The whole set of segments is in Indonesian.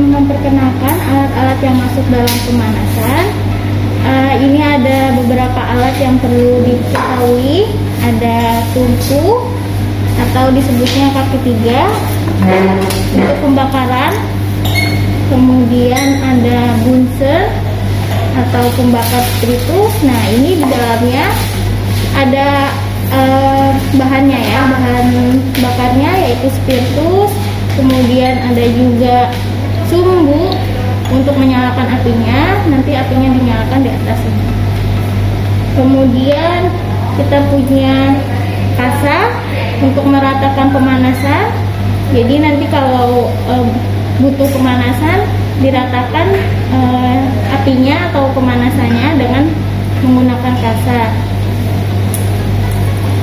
Memperkenalkan alat-alat yang masuk dalam pemanasan. Ini ada beberapa alat yang perlu diketahui. Ada tungku atau disebutnya kaki tiga untuk pembakaran. Kemudian ada bunser atau pembakar spiritus. Nah, ini di dalamnya ada bahannya ya, bahan bakarnya yaitu spiritus. Kemudian ada juga sumbu untuk menyalakan apinya, nanti apinya dinyalakan di atas ini. Kemudian kita punya kasa untuk meratakan pemanasan. Jadi nanti kalau butuh pemanasan, diratakan apinya atau pemanasannya dengan menggunakan kasa.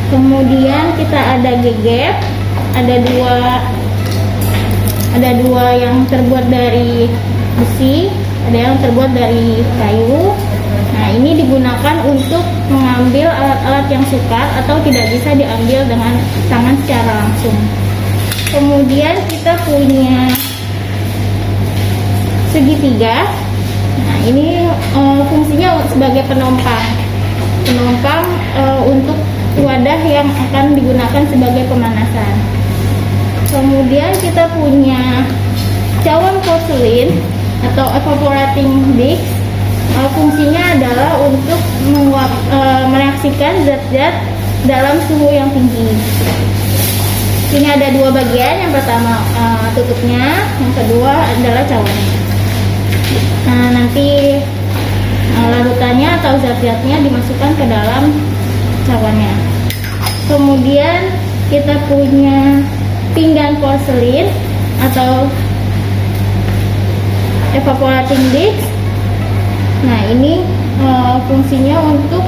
Kemudian kita ada gegep, ada dua yang terbuat dari besi, ada yang terbuat dari kayu. Nah, ini digunakan untuk mengambil alat-alat yang sukar atau tidak bisa diambil dengan tangan secara langsung. Kemudian kita punya segitiga. Nah, ini fungsinya sebagai penompang untuk wadah yang akan digunakan sebagai pemanasan. Kemudian kita punya cawan porselin atau evaporating disk. Fungsinya adalah untuk mereaksikan zat-zat dalam suhu yang tinggi. Ini ada dua bagian, yang pertama tutupnya, yang kedua adalah cawannya. Nah, nanti larutannya atau zat-zatnya dimasukkan ke dalam cawannya. Kemudian kita punya pinggan porselin atau evaporating disk. Nah, ini fungsinya untuk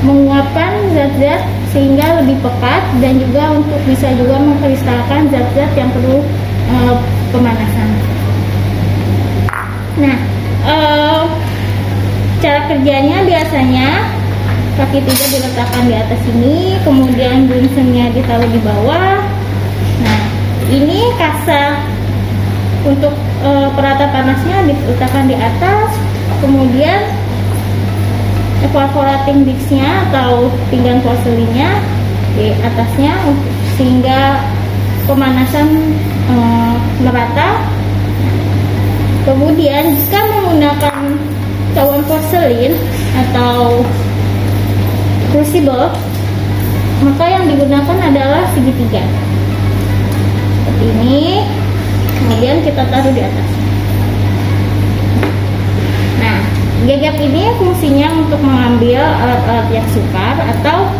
menguapkan zat-zat sehingga lebih pekat dan juga untuk bisa juga mengkristalkan zat-zat yang perlu pemanasan. Nah, cara kerjanya biasanya kaki tiga diletakkan di atas ini, kemudian bunsennya ditaruh di bawah. Nah, ini kasa untuk perata panasnya diletakkan di atas, kemudian evaporating disknya atau pinggan porselinnya di atasnya sehingga pemanasan merata. Kemudian jika menggunakan cawan porselin atau crucible, maka yang digunakan adalah segitiga seperti ini. Kemudian kita taruh di atas. Nah, gegep ini fungsinya untuk mengambil alat-alat yang sukar atau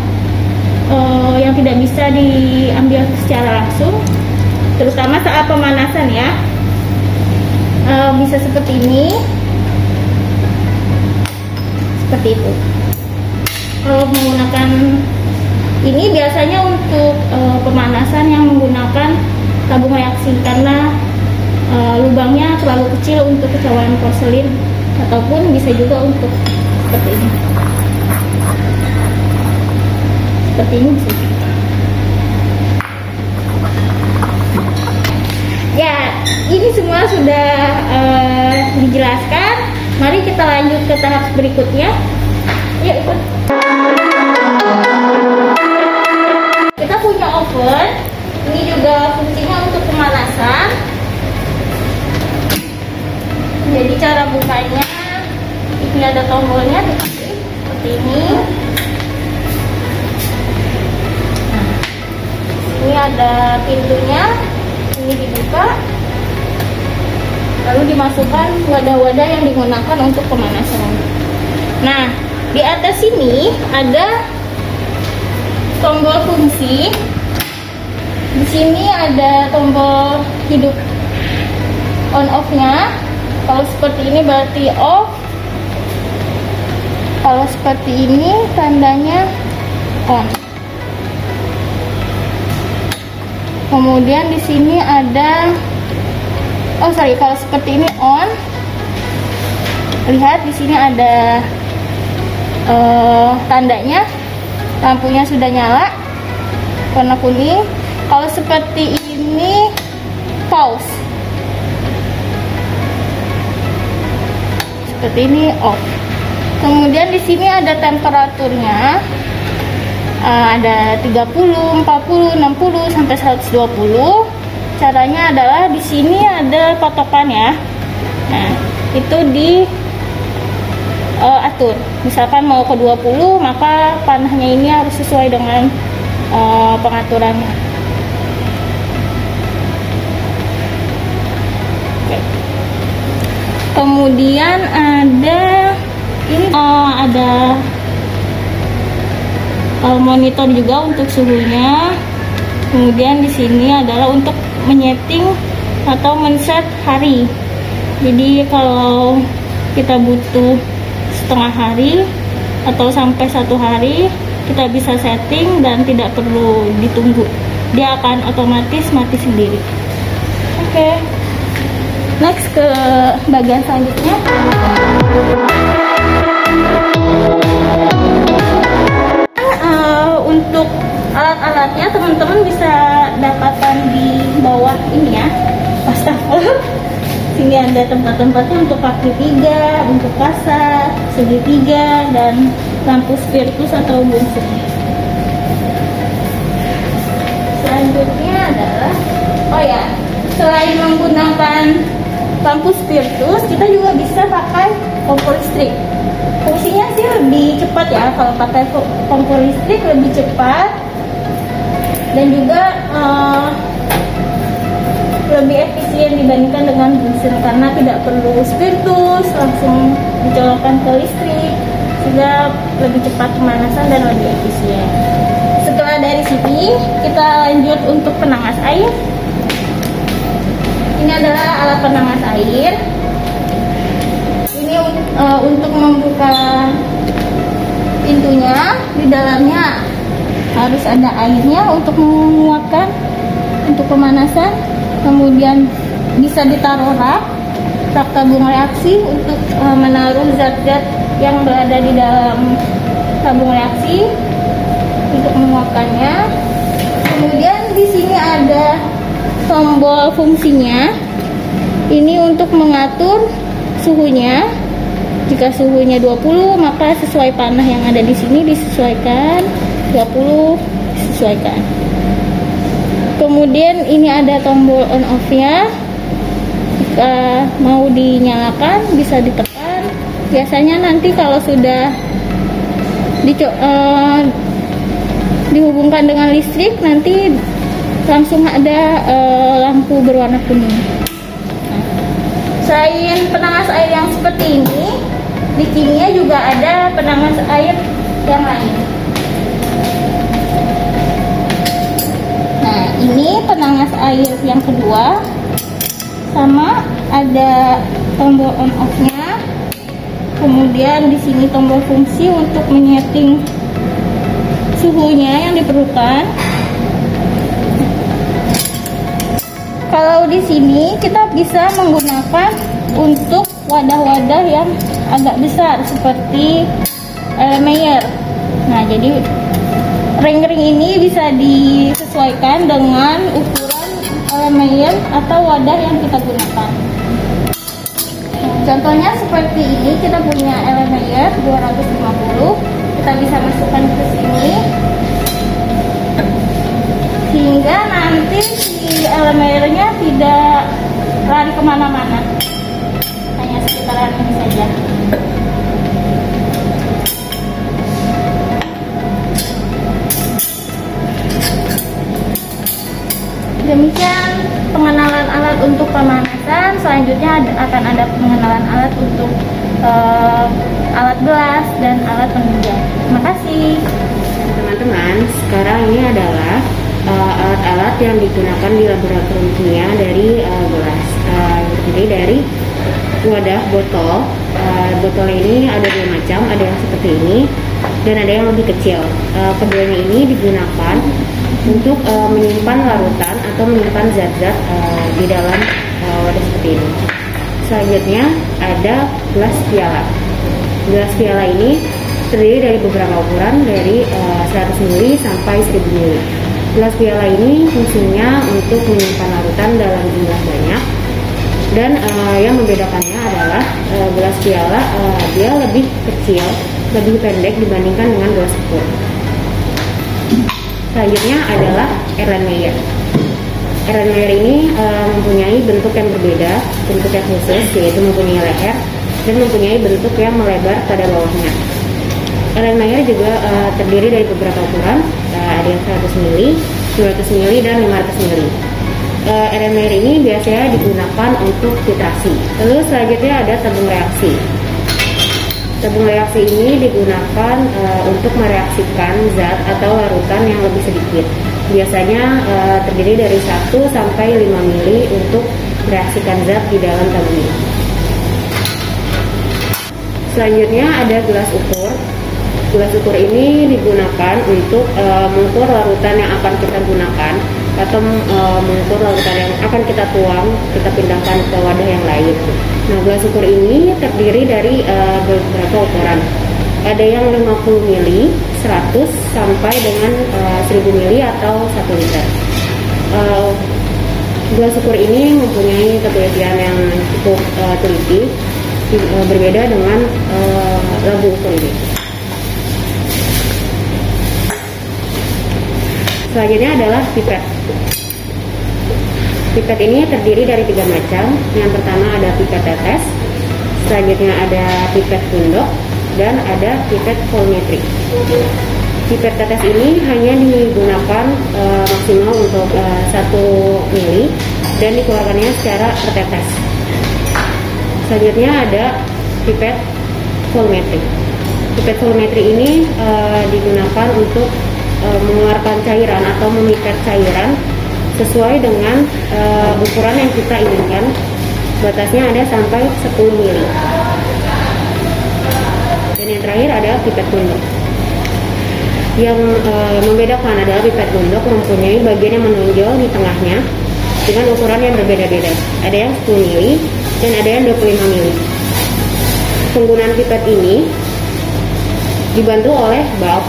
yang tidak bisa diambil secara langsung, terutama saat pemanasan ya. Bisa seperti ini, seperti itu. Kalau menggunakan ini biasanya untuk pemanasan yang menggunakan tabung reaksi karena lubangnya terlalu kecil untuk cawan porselin, ataupun bisa juga untuk seperti ini. Seperti ini sih. Ya, ini semua sudah dijelaskan. Mari kita lanjut ke tahap berikutnya. Yuk ikut. Kita punya oven. Ini juga fungsinya untuk pemanasan. Jadi cara bukanya, ini ada tombolnya seperti ini. Nah, ini ada pintunya. Ini dibuka, lalu dimasukkan wadah-wadah yang digunakan untuk pemanasan. Nah, di atas sini ada tombol fungsi Di sini ada tombol hidup on off-nya. Kalau seperti ini berarti off. Kalau seperti ini tandanya on. Kemudian di sini ada kalau seperti ini on. Lihat di sini ada tandanya, lampunya sudah nyala warna kuning. Kalau seperti ini pause, seperti ini off. Kemudian di sini ada temperaturnya, ada 30, 40, 60 sampai 120. Caranya adalah di sini ada patokan ya. Nah, itu di atur. Misalkan mau ke 20, maka panahnya ini harus sesuai dengan pengaturannya. Kemudian ada ini ada monitor juga untuk suhunya. Kemudian di sini adalah untuk menyeting atau men-set hari. Jadi kalau kita butuh setengah hari atau sampai 1 hari, kita bisa setting dan tidak perlu ditunggu. Dia akan otomatis mati sendiri. Oke. Next ke bagian selanjutnya. Untuk alat-alatnya teman-teman bisa dapatkan di bawah ini ya, wastafel. Sini ada tempat-tempatnya untuk kaki 3, untuk kasa, segitiga, dan lampu spiritus atau bungsu. Selanjutnya adalah, selain menggunakan lampu spiritus, kita juga bisa pakai kompor listrik. Fungsinya sih lebih cepat ya, kalau pakai kompor listrik lebih cepat dan juga lebih efisien dibandingkan dengan bensin, karena tidak perlu spiritus, langsung dicolokkan ke listrik sehingga lebih cepat pemanasan dan lebih efisien. Setelah dari sini kita lanjut untuk penangas air. Ini adalah alat penangas air. Ini untuk membuka pintunya, di dalamnya harus ada airnya untuk menguapkan untuk pemanasan. Kemudian bisa ditaruh rak tabung reaksi untuk menaruh zat-zat yang berada di dalam tabung reaksi untuk menguapkannya. Kemudian di sini ada tombol fungsinya. Ini untuk mengatur suhunya. Jika suhunya 20, maka sesuai panah yang ada di sini disesuaikan, 20 disesuaikan. Kemudian ini ada tombol on off-nya. Jika mau dinyalakan bisa ditekan. Biasanya nanti kalau sudah dihubungkan dengan listrik, nanti langsung ada lampu berwarna kuning. Selain penangas air yang seperti ini, di Kimia juga ada penangas air yang lain. Nah, ini penangas air yang kedua, sama ada tombol on off-nya. Kemudian di sini tombol fungsi untuk menyeting suhunya yang diperlukan. Kalau di sini kita bisa menggunakan untuk wadah-wadah yang agak besar seperti Meyer. Nah, jadi ring-ring ini bisa disesuaikan dengan ukuran Meyer atau wadah yang kita gunakan. Contohnya seperti ini, kita punya Meyer 250. Kita bisa masukkan ke sini sehingga nanti si Meyernya tidak lari kemana-mana, hanya sekitaran ini saja. Demikian pengenalan alat untuk pemanasan. Selanjutnya akan ada pengenalan alat untuk alat gelas dan alat penunjang. Terima kasih. Teman-teman, sekarang ini adalah alat-alat alat yang digunakan di laboratorium kimia dari gelas. Jadi dari wadah botol. Botol ini ada dua macam, ada yang seperti ini dan ada yang lebih kecil. Keduanya ini digunakan untuk menyimpan larutan atau menyimpan zat-zat di dalam wadah seperti ini. Selanjutnya ada gelas piala. Gelas piala ini terdiri dari beberapa ukuran dari 100 ml sampai 1000 ml. Gelas piala ini fungsinya untuk menyimpan larutan dalam jumlah banyak. Dan yang membedakannya adalah gelas piala dia lebih kecil, lebih pendek dibandingkan dengan gelas ukur. Selanjutnya adalah Erlenmeyer. Erlenmeyer ini mempunyai bentuk yang berbeda, bentuk yang khusus, yaitu mempunyai leher dan mempunyai bentuk yang melebar pada bawahnya. Erlenmeyer juga terdiri dari beberapa ukuran, ada yang 100 ml, 200 ml, dan 500 ml. Erlenmeyer ini biasanya digunakan untuk titrasi. Lalu selanjutnya ada tabung reaksi. Tabung reaksi ini digunakan untuk mereaksikan zat atau larutan yang lebih sedikit. Biasanya terdiri dari 1 sampai 5 ml untuk mereaksikan zat di dalam tabung ini. Selanjutnya ada gelas ukur. Gelas ukur ini digunakan untuk mengukur larutan yang akan kita gunakan atau mengukur larutan yang akan kita tuang, kita pindahkan ke wadah yang lain. Nah, gelas ukur ini terdiri dari beberapa ukuran. Ada yang 50 ml, 100 sampai dengan 1000 ml atau 1 liter. Gelas ukur ini mempunyai ketelitian yang cukup teliti, berbeda dengan labu ukur ini. Selanjutnya adalah pipet. Pipet ini terdiri dari 3 macam. Yang pertama ada pipet tetes, selanjutnya ada pipet gundok, dan ada pipet volumetrik. Pipet tetes ini hanya digunakan maksimal untuk 1 ml dan dikeluarkannya secara tertetes. Selanjutnya ada pipet volumetrik. Pipet volumetrik ini digunakan untuk mengeluarkan cairan atau memipet cairan sesuai dengan ukuran yang kita inginkan. Batasnya ada sampai 10 ml. Dan yang terakhir ada pipet gundok. Yang membedakan adalah pipet gundok mempunyai bagian yang menonjol di tengahnya dengan ukuran yang berbeda-beda. Ada yang 10 ml dan ada yang 25 ml. Penggunaan pipet ini dibantu oleh bulb.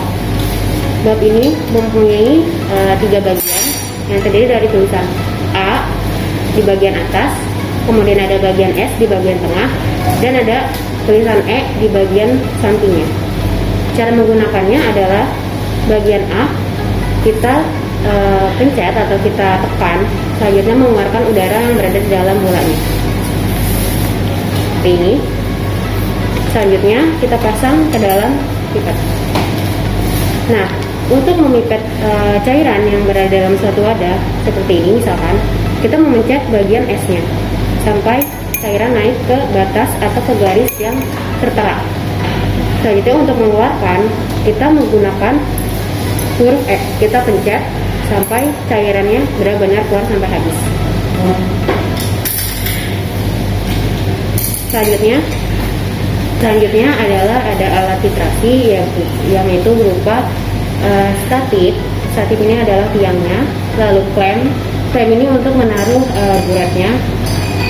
Bulb ini mempunyai 3 bagian yang terdiri dari tulisan A di bagian atas, kemudian ada bagian S di bagian tengah, dan ada tulisan E di bagian sampingnya. Cara menggunakannya adalah bagian A kita pencet atau kita tekan, selanjutnya mengeluarkan udara yang berada di dalam bolanya. Seperti ini. Selanjutnya kita pasang ke dalam pipet. Nah, untuk memipet cairan yang berada dalam suatu wadah seperti ini, misalkan kita memencet bagian S-nya sampai cairan naik ke batas atau ke garis yang tertera. Selanjutnya untuk mengeluarkan, kita menggunakan huruf E. Kita pencet sampai cairannya benar-benar keluar sampai habis. Selanjutnya adalah ada alat titrasi yang itu berupa statif. Statif ini adalah tiangnya, lalu klem ini untuk menaruh buretnya.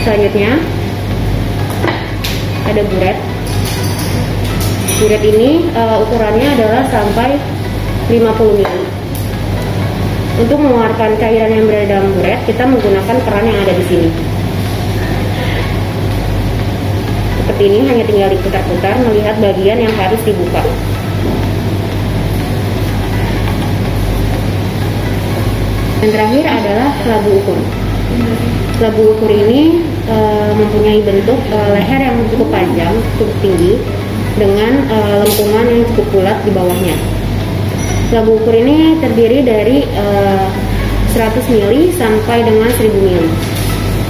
Selanjutnya ada buret. Buret ini ukurannya adalah sampai 50 ml. Untuk mengeluarkan cairan yang berada dalam buret, kita menggunakan keran yang ada di sini. Seperti ini, hanya tinggal diputar-putar melihat bagian yang harus dibuka. Yang terakhir adalah labu ukur. Labu ukur ini mempunyai bentuk leher yang cukup panjang, cukup tinggi, dengan lengkungan yang cukup bulat di bawahnya. Labu ukur ini terdiri dari 100 ml sampai dengan 1000 ml.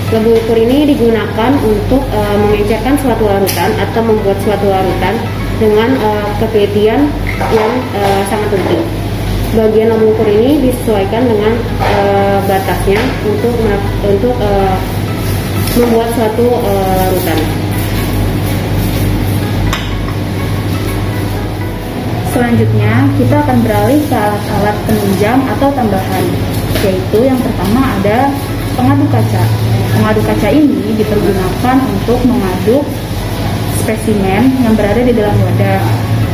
Labu ukur ini digunakan untuk mengencerkan suatu larutan atau membuat suatu larutan dengan ketelitian yang sangat penting. Bagian labu ukur ini disesuaikan dengan alasnya untuk membuat suatu larutan. Selanjutnya kita akan beralih ke alat-alat penunjang atau tambahan, yaitu yang pertama ada pengaduk kaca. Pengaduk kaca ini dipergunakan untuk mengaduk spesimen yang berada di dalam wadah.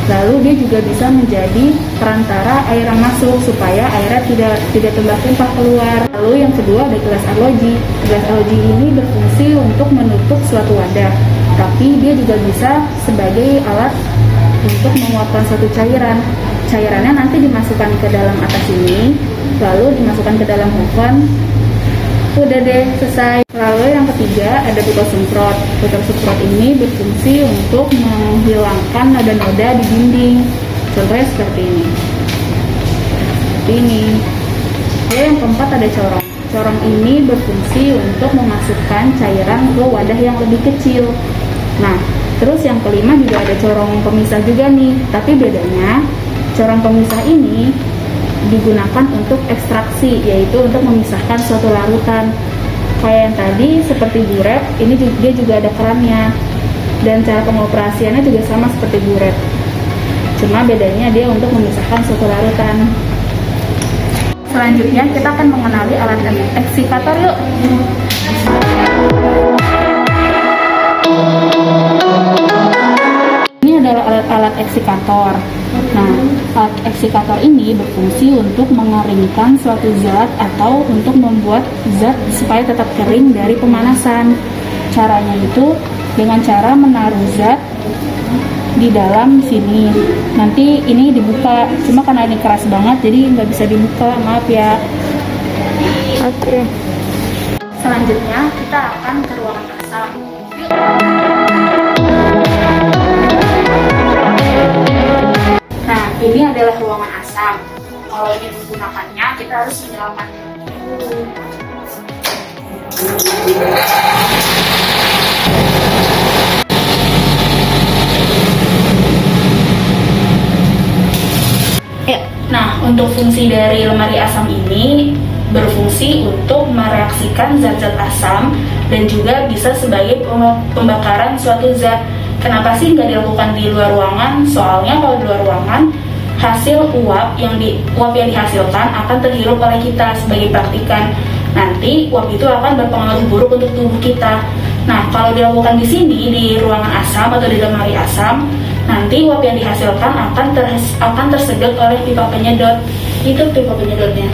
Lalu dia juga bisa menjadi perantara air yang masuk supaya airnya tidak tumpah keluar. Lalu yang kedua ada gelas arloji. Gelas arloji ini berfungsi untuk menutup suatu wadah, tapi dia juga bisa sebagai alat untuk menguapkan suatu cairan. Cairannya nanti dimasukkan ke dalam atas ini, lalu dimasukkan ke dalam oven. Udah deh, selesai. Lalu yang ketiga ada botol semprot. Botol semprot ini berfungsi untuk menghilangkan noda-noda di dinding. Contohnya seperti ini. Lalu yang keempat ada corong. Corong ini berfungsi untuk memasukkan cairan ke wadah yang lebih kecil. Nah, terus yang kelima juga ada corong pemisah juga nih. Tapi bedanya, corong pemisah ini digunakan untuk ekstraksi, yaitu untuk memisahkan suatu larutan. Kayak yang tadi seperti buret, ini dia juga ada kerannya, dan cara pengoperasiannya juga sama seperti buret, cuma bedanya dia untuk memisahkan suatu larutan. Selanjutnya kita akan mengenali alat eksikator yuk. Ini adalah alat eksikator. Nah, alat eksikator ini berfungsi untuk mengeringkan suatu zat atau untuk membuat zat supaya tetap kering dari pemanasan. Caranya itu dengan cara menaruh zat di dalam sini. Nanti ini dibuka, cuma karena ini keras banget jadi nggak bisa dibuka, maaf ya. Oke. Selanjutnya kita akan ke ruangan asam. Nah, ini adalah ruangan asam. Kalau ini menggunakannya, kita harus menyalakan dulu. Nah, untuk fungsi dari lemari asam ini berfungsi untuk mereaksikan zat-zat asam dan juga bisa sebagai pembakaran suatu zat. Kenapa sih nggak dilakukan di luar ruangan? Soalnya kalau di luar ruangan, hasil uap yang dihasilkan akan terhirup oleh kita sebagai praktikan. Nanti uap itu akan berpengaruh buruk untuk tubuh kita. Nah, kalau dilakukan di sini di ruangan asam atau di lemari asam, nanti uap yang dihasilkan akan tersedot oleh pipa penyedot. Itu pipa penyedotnya.